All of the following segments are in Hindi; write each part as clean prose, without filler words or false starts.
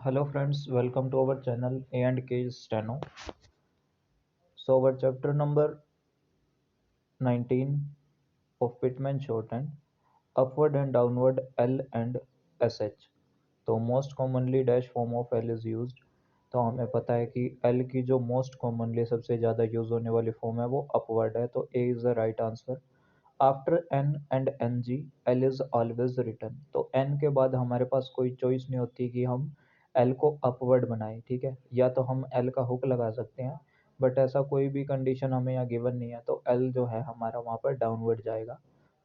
Hello friends, welcome to our channel A&K Steno. So our chapter number 19 of Pitman shorthand, upward and downward L and SH. तो most commonly dash form of L is used. तो हमें पता है कि एल की जो मोस्ट कॉमनली सबसे ज़्यादा यूज़ होने वाली फॉर्म है वो अपवर्ड है, तो A is the right answer. After N and N G L is always return. तो एन के बाद हमारे पास कोई चॉइस नहीं होती कि हम एल को अपवर्ड बनाएं, ठीक है, या तो हम एल का हुक लगा सकते हैं, बट ऐसा कोई भी कंडीशन हमें यहाँ गिवन नहीं है, तो एल जो है हमारा वहाँ पर डाउनवर्ड जाएगा।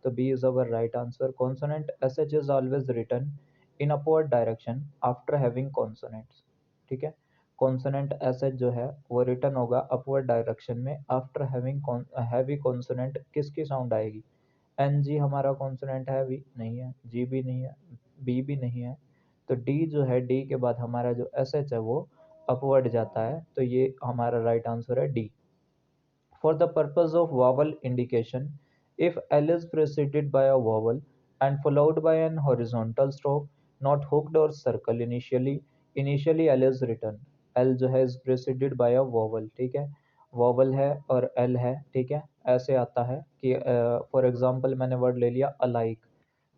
तो B is our right answer. Consonant S H is always return in upward direction after having consonants, ठीक है। कॉन्सोनेंट एस एच जो है वो रिटर्न होगा अपवर्ड डायरेक्शन में आफ्टर हैविंग हैवी कॉन्सोनेंट। किसकी साउंड आएगी? एन जी हमारा कॉन्सोनेंट है, भी नहीं है, जी भी नहीं है, बी भी नहीं है, तो डी जो है, डी के बाद हमारा जो एस एच है वो अपवर्ड जाता है, तो ये हमारा राइट आंसर है D. For the purpose of vowel indication, if L is preceded by a vowel and followed by an horizontal stroke, not hooked or circle initially L is written. L जो है is preceded by a vowel, ठीक है, vowel है और L है, ठीक है। ऐसे आता है कि फॉर एग्जांपल मैंने वर्ड ले लिया अलाइक,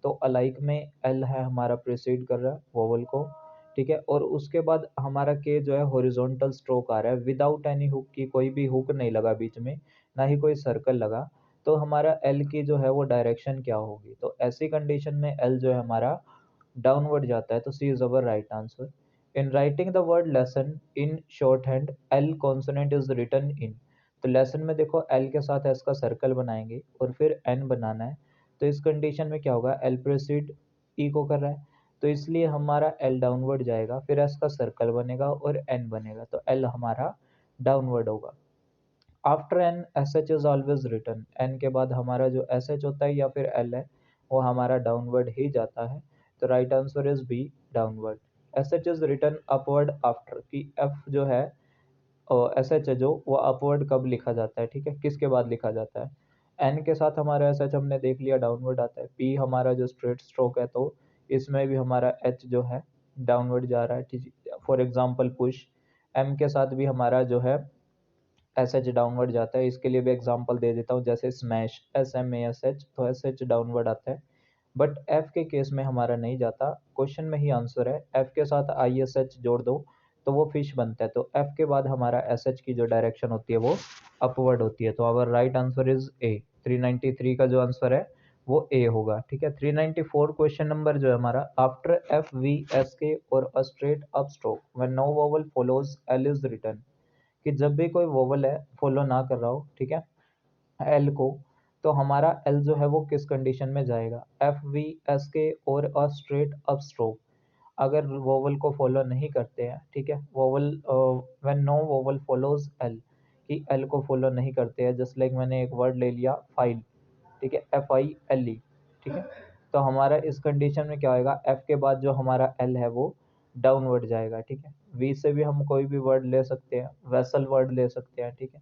तो अलाइक में एल है हमारा प्रिसीड कर रहा है वोवल को, ठीक है, और उसके बाद हमारा के जो है हॉरिजॉन्टल स्ट्रोक आ रहा है विदाउट एनी हुक की, कोई भी हुक नहीं लगा बीच में, ना ही कोई सर्कल लगा, तो हमारा एल की जो है वो डायरेक्शन क्या होगी? तो ऐसी कंडीशन में एल जो है हमारा डाउनवर्ड जाता है, तो C is our right answer. In writing the word lesson in short hand L consonant is written in. तो लेसन में देखो एल के साथ एस का सर्कल बनाएंगे और फिर एन बनाना है, तो इस कंडीशन में क्या होगा? एल प्रेसिड ई को कर रहा है, तो इसलिए हमारा एल डाउनवर्ड जाएगा, फिर एस का सर्कल बनेगा और एन बनेगा, तो एल हमारा डाउनवर्ड होगा। After N S H is always return, N के बाद हमारा जो एस एच होता है या फिर एल है वो हमारा डाउनवर्ड ही जाता है, तो right answer is B, downward. S H is return upward after, कि एफ जो है एस एच है जो वो अपवर्ड कब लिखा जाता है, ठीक है, किसके बाद लिखा जाता है? एन के साथ हमारा एस एच हमने देख लिया डाउनवर्ड आता है। पी हमारा जो स्ट्रेट स्ट्रोक है, तो इसमें भी हमारा एच जो है डाउनवर्ड जा रहा है, ठीक है, फॉर एग्जाम्पल पुश। एम के साथ भी हमारा जो है एस एच डाउनवर्ड जाता है, इसके लिए भी एग्जांपल दे देता हूँ, जैसे smash S M A S H, तो एस एच डाउनवर्ड आता है, बट एफ के केस में हमारा नहीं जाता। क्वेश्चन में ही आंसर है, एफ के साथ आई एस एच जोड़ दो तो वो फिश बनता है, तो एफ के बाद हमारा एस एच की जो डायरेक्शन होती है वो अपवर्ड होती है, तो अवर राइट आंसर इज ए। 393 का जो आंसर है वो ए होगा, ठीक है। 394 क्वेश्चन नंबर जो है हमारा, after F we S K और a straight up stroke when no vowel follows L is written, कि जब भी कोई वोवल है फॉलो ना कर रहा हो, ठीक है, एल को, तो हमारा एल जो है वो किस कंडीशन में जाएगा? एफ वी एस के और अ स्ट्रेट अप स्ट्रोक, अगर वोवल को फॉलो नहीं करते हैं, ठीक है, vowel when no vowel follows L, कि एल को फॉलो नहीं करते हैं, जस्ट लाइक मैंने एक वर्ड ले लिया फाइल, ठीक है, एफ आई एल ई, ठीक है, तो हमारा इस कंडीशन में क्या होएगा? एफ के बाद जो हमारा एल है वो डाउनवर्ड जाएगा, ठीक है। वी से भी हम कोई भी वर्ड ले सकते हैं, वेसल वर्ड ले सकते हैं, ठीक है,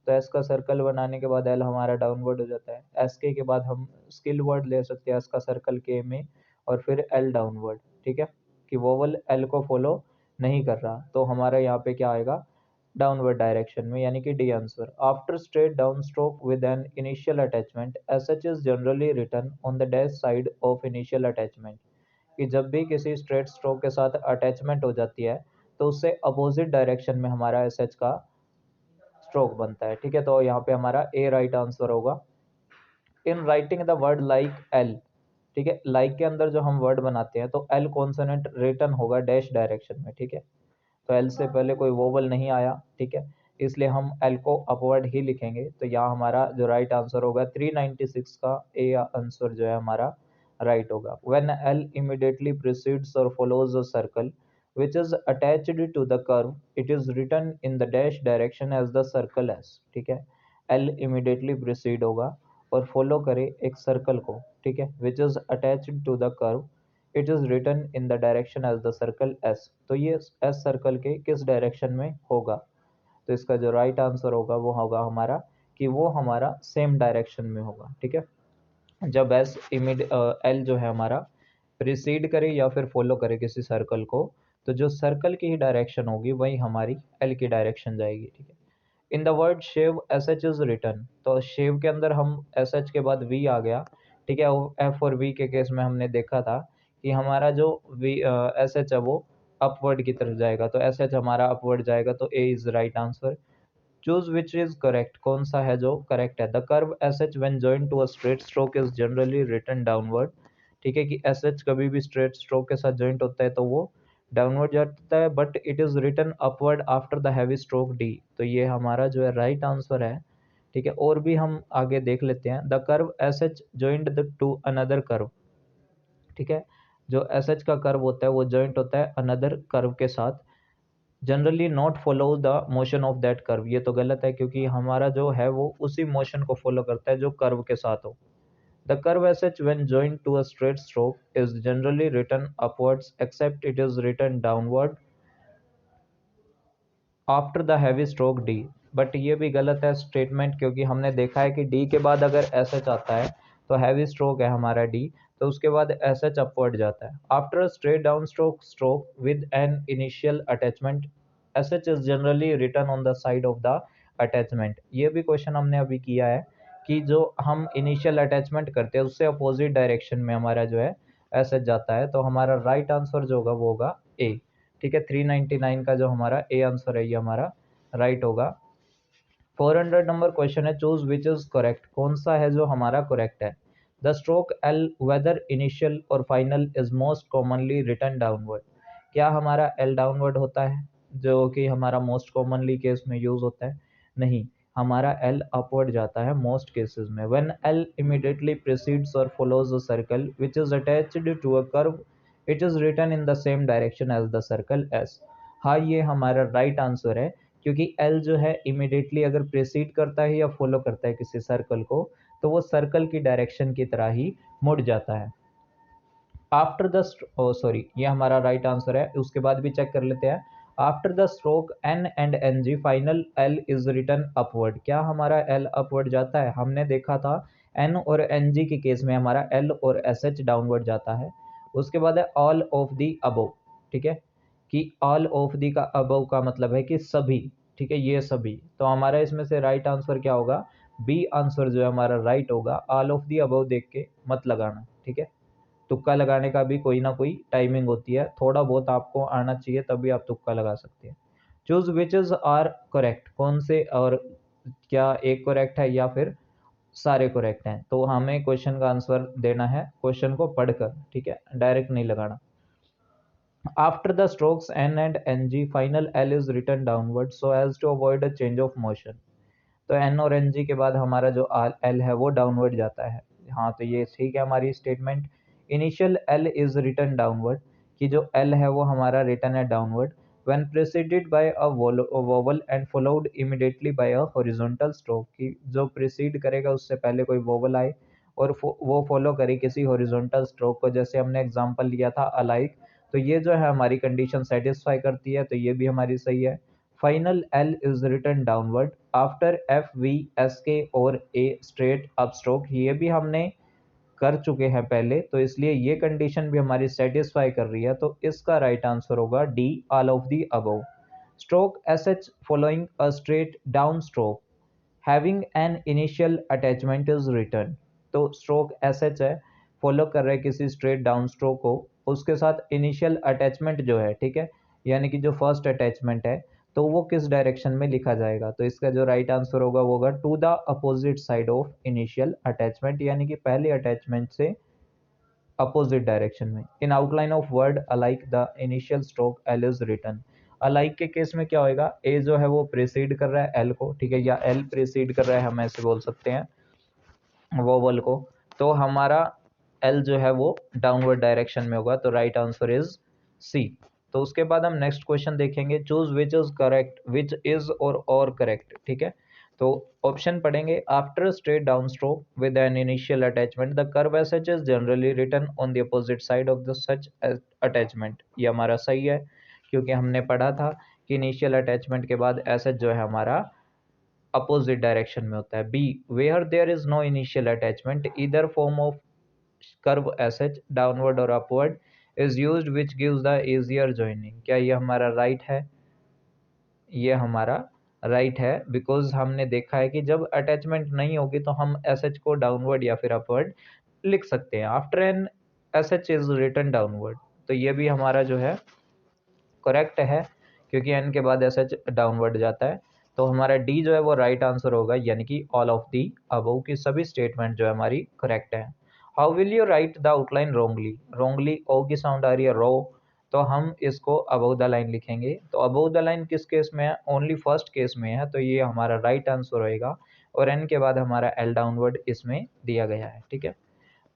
तो एस का सर्कल बनाने के बाद एल हमारा डाउनवर्ड हो जाता है। एस के बाद हम स्किल वर्ड ले सकते हैं, एस का सर्कल के में और फिर एल डाउनवर्ड, ठीक है, कि वोवल एल को फॉलो नहीं कर रहा, तो हमारा यहाँ पे क्या आएगा? डाउनवर्ड डायरेक्शन में, यानी कि D answer. After straight down stroke with an initial attachment S H is generally written on the dash side of initial attachment, कि जब भी किसी स्ट्रेट स्ट्रोक के साथ अटैचमेंट हो जाती है तो उससे अपोजिट डायरेक्शन में हमारा एस एच का स्ट्रोक बनता है, ठीक है, तो यहाँ पे हमारा ए राइट आंसर होगा। इन writing the word like L, ठीक है, लाइक के अंदर जो हम वर्ड बनाते हैं तो एल कॉन्सोनेंट रिटर्न होगा डैश डायरेक्शन में, ठीक है, तो एल से पहले कोई वोवल नहीं आया, ठीक है, इसलिए हम एल को अपवर्ड ही लिखेंगे, तो यहाँ हमारा जो राइट आंसर होगा 396 का ए आंसर जो है हमारा राइट होगा। व्हेन एल इमीडिएटली प्रीसीड्स और follows a circle which is attached to the curve, it is written in the dash direction as the circle s, ठीक है, एल इमीडिएटली प्रीसीड होगा और फॉलो करे एक सर्कल को, ठीक है, which is attached to the curve, it is written in the direction as the circle S, तो ये एस सर्कल के किस डायरेक्शन में होगा? तो इसका जो राइट आंसर होगा वो होगा हमारा कि वो हमारा सेम डायरेक्शन में होगा, ठीक है, जब एस एल जो है हमारा प्रीसीड करे या फिर फॉलो करे किसी सर्कल को, तो जो सर्कल की ही डायरेक्शन होगी वही हमारी एल की डायरेक्शन जाएगी, ठीक है। In the word shave S H is return, तो शेव के अंदर हम एस एच के बाद वी आ गया, ठीक है। एफ और वी के केस में हमने देखा था कि हमारा जो वी एस एच है वो अपवर्ड की तरफ जाएगा, तो एस एच हमारा अपवर्ड जाएगा, तो A is right answer. Choose which is correct, कौन सा है जो करेक्ट है। The curve S H when join to a straight stroke is generally return downward, ठीक है, कि एस एच कभी भी स्ट्रेट स्ट्रोक के साथ जॉइंट होता है तो वो डाउनवर्ड जाता है, but it is return upward after the heavy stroke D, तो ये हमारा जो है राइट आंसर है, ठीक है। और भी हम आगे देख लेते हैं। The curve S H joint to another curve, ठीक है, जो एस एच का कर्व होता है वो जॉइंट होता है अनदर कर्व के साथ, generally not follow the motion of that curve, ये तो गलत है क्योंकि हमारा जो है वो उसी मोशन को फॉलो करता है जो कर्व के साथ हो। The curve S H when joined to a straight stroke is generally written upwards except it is written downward after the heavy stroke D, but ये भी गलत है स्टेटमेंट, क्योंकि हमने देखा है कि डी के बाद अगर एस एच आता है तो हैवी स्ट्रोक है हमारा डी, तो उसके बाद एस एच अपवर्ड जाता है। After straight down stroke stroke with an initial attachment S H is generally return on the side of the attachment, ये भी क्वेश्चन हमने अभी किया है कि जो हम इनिशियल अटैचमेंट करते हैं उससे अपोजिट डायरेक्शन में हमारा जो है एस एच जाता है, तो हमारा राइट आंसर जो होगा वो होगा ए, ठीक है। 399 का जो हमारा ए आंसर है ये हमारा राइट होगा। 400 नंबर क्वेश्चन है, चूज विच इज करेक्ट, कौन सा है जो हमारा करेक्ट है। The stroke L whether initial और final is most commonly return downward, क्या हमारा एल डाउनवर्ड होता है जो कि हमारा मोस्ट कॉमनली केस में यूज होता है, नहीं, हमारा एल अपवर्ड जाता है मोस्ट केसेस में। व्हेन एल इमीडिएटली प्रीसीड्स और follows a circle which is attached to a curve it is written in the same direction as the circle S, हाँ ये हमारा राइट आंसर है, क्योंकि एल जो है इमिडिएटली अगर प्रेसिड करता है या फॉलो करता है किसी सर्कल को तो वो सर्कल की डायरेक्शन की तरह ही मुड़ जाता है। आफ्टर द सॉरी ये हमारा राइट आंसर है, उसके बाद भी चेक कर लेते हैं। After the stroke N and N G final L is return upward, क्या हमारा एल अपवर्ड जाता है, हमने देखा था एन और एन जी के केस में हमारा एल और एस एच डाउनवर्ड जाता है। उसके बाद है ऑल ऑफ दी अबव, ठीक है, कि ऑल ऑफ दी का अबव का मतलब है कि सभी, ठीक है, ये सभी, तो हमारा इसमें से राइट आंसर क्या होगा, बी आंसर जो है हमारा राइट होगा। ऑल ऑफ दी अबव देख के मत लगाना, ठीक है, तुक्का लगाने का भी कोई ना कोई टाइमिंग होती है, थोड़ा बहुत आपको आना चाहिए तभी आप तुक्का लगा सकते हैं। Choose which is are correct, कौन से और क्या एक करेक्ट है या फिर सारे करेक्ट हैं, तो हमें क्वेश्चन का आंसर देना है क्वेश्चन को पढ़कर, ठीक है, डायरेक्ट नहीं लगाना। After the strokes N and N G final L is return downward so as to avoid a change of motion, तो एन और एन जी के बाद हमारा जो एल है वो डाउनवर्ड जाता है, हाँ तो ये ठीक है हमारी statement. Initial L is return downward, कि जो एल है वो हमारा रिटर्न है downward when preceded by a vowel and followed immediately by a horizontal stroke, कि जो प्रीसीड करेगा उससे पहले कोई वोवल आए और वो फॉलो करे किसी हॉरिजॉन्टल स्ट्रोक को, जैसे हमने एग्जांपल लिया था अलाइक, तो ये जो है हमारी कंडीशन सेटिस्फाई करती है, तो ये भी हमारी सही है। Final L is return downward after F we S K और ए स्ट्रेट अप स्ट्रोक, ये भी हमने कर चुके हैं पहले, तो इसलिए ये कंडीशन भी हमारी सेटिस्फाई कर रही है, तो इसका राइट आंसर होगा D all of the above. Stroke S H following a straight down stroke having an initial attachment is return, तो स्ट्रोक एस एच है, फॉलो कर रहे हैं किसी स्ट्रेट डाउन स्ट्रोक को, उसके साथ इनिशियल अटैचमेंट जो है, ठीक है, यानी कि जो फर्स्ट अटैचमेंट है तो वो किस डायरेक्शन में लिखा जाएगा, तो इसका जो राइट आंसर होगा वो होगा to the opposite side of initial attachment, यानी कि पहले अटैचमेंट से अपोजिट डायरेक्शन में। In outline of word alike the initial stroke L is return, alike के केस में क्या होएगा, ए जो है वो प्रीसीड कर रहा है एल को, ठीक है, या एल प्रीसीड कर रहा है, हम ऐसे बोल सकते हैं वोवल को, तो हमारा एल जो है वो डाउनवर्ड डायरेक्शन में होगा, तो राइट आंसर इज सी। तो उसके बाद हम नेक्स्ट क्वेश्चन देखेंगे, choose which is correct which is और करेक्ट, ठीक है, तो ऑप्शन पढ़ेंगे। After straight down stroke with an initial attachment the curve S H is generally written on the opposite side of the such attachment, ये हमारा सही है क्योंकि हमने पढ़ा था कि इनिशियल अटैचमेंट के बाद एस एच जो है हमारा अपोजिट डायरेक्शन में होता है। B where there is no initial attachment either form of curve S H downward और upward is used which gives the easier joining. क्या ये हमारा राइट है? ये हमारा राइट है, बिकॉज हमने देखा है कि जब अटैचमेंट नहीं होगी तो हम एस एच को डाउनवर्ड या फिर अपवर्ड लिख सकते हैं। After N S H is written downward, तो ये भी हमारा जो है करेक्ट है, क्योंकि एन के बाद एस एच डाउनवर्ड जाता है। तो हमारा डी जो है वो राइट आंसर होगा, यानी कि ऑल ऑफ दी अबव की सभी स्टेटमेंट जो है हमारी करेक्ट है। How will you write the outline wrongly? Wrongly O की साउंड आ रही है रो, तो हम इसको अबव द लाइन लिखेंगे। तो अबव द लाइन किस केस में है? ओनली फर्स्ट केस में है, तो ये हमारा राइट आंसर होएगा। और एन के बाद हमारा एल डाउनवर्ड इसमें दिया गया है, ठीक है।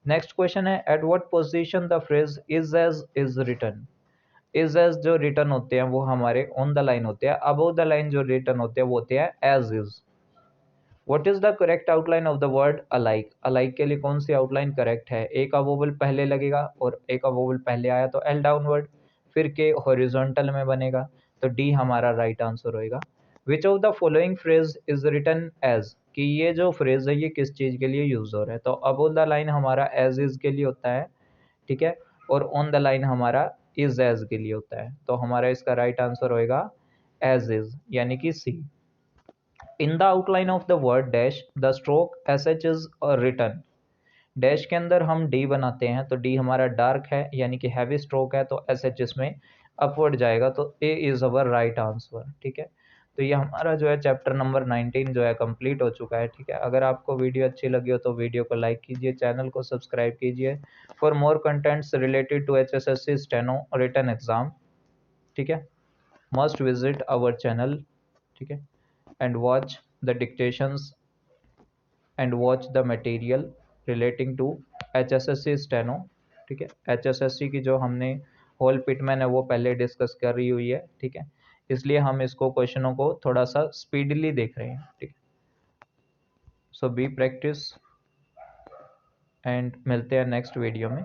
नेक्स्ट क्वेश्चन है, at what position the phrase is as is written? Is as जो रिटर्न होते हैं वो हमारे ऑन द लाइन होते हैं, अबव द लाइन जो रिटर्न होते हैं वो होते हैं as is. What is the correct outline of the word alike? Alike के लिए कौन सी आउटलाइन करेक्ट है? ए का वोवल पहले लगेगा, और ए का वोवल पहले आया तो एल डाउनवर्ड, फिर के हॉरिजॉन्टल में बनेगा, तो डी हमारा राइट आंसर होएगा। Which of the following phrase is written as? कि ये जो फ्रेज है ये किस चीज के लिए यूज हो रहा है? तो अबव द लाइन हमारा एज इज के लिए होता है, ठीक है, और ऑन द लाइन हमारा इज एज के लिए होता है। तो हमारा इसका राइट आंसर होएगा एज इज, यानी कि C. In the outline of the word dash the stroke S H is written. Dash के अंदर हम डी बनाते हैं, तो डी हमारा डार्क है यानी कि हैवी स्ट्रोक है, तो एस एच इसमें अपवर्ड जाएगा, तो A is our right answer, ठीक है। तो ये हमारा जो है चैप्टर नंबर 19 जो है कंप्लीट हो चुका है, ठीक है। अगर आपको वीडियो अच्छी लगी हो तो वीडियो को लाइक कीजिए, चैनल को सब्सक्राइब कीजिए for more contents related to H S S C steno written exam, ठीक है। मस्ट विजिट आवर चैनल, ठीक है, and watch the dictations and watch the material relating to H S S C steno, ठीक है। एच एस एस सी की जो हमने होल पिटमैन है वो पहले डिस्कस कर रही हुई है, ठीक है, इसलिए हम इसको क्वेश्चनों को थोड़ा सा स्पीडली देख रहे हैं, ठीक है। सो बी प्रैक्टिस एंड मिलते हैं नेक्स्ट वीडियो में।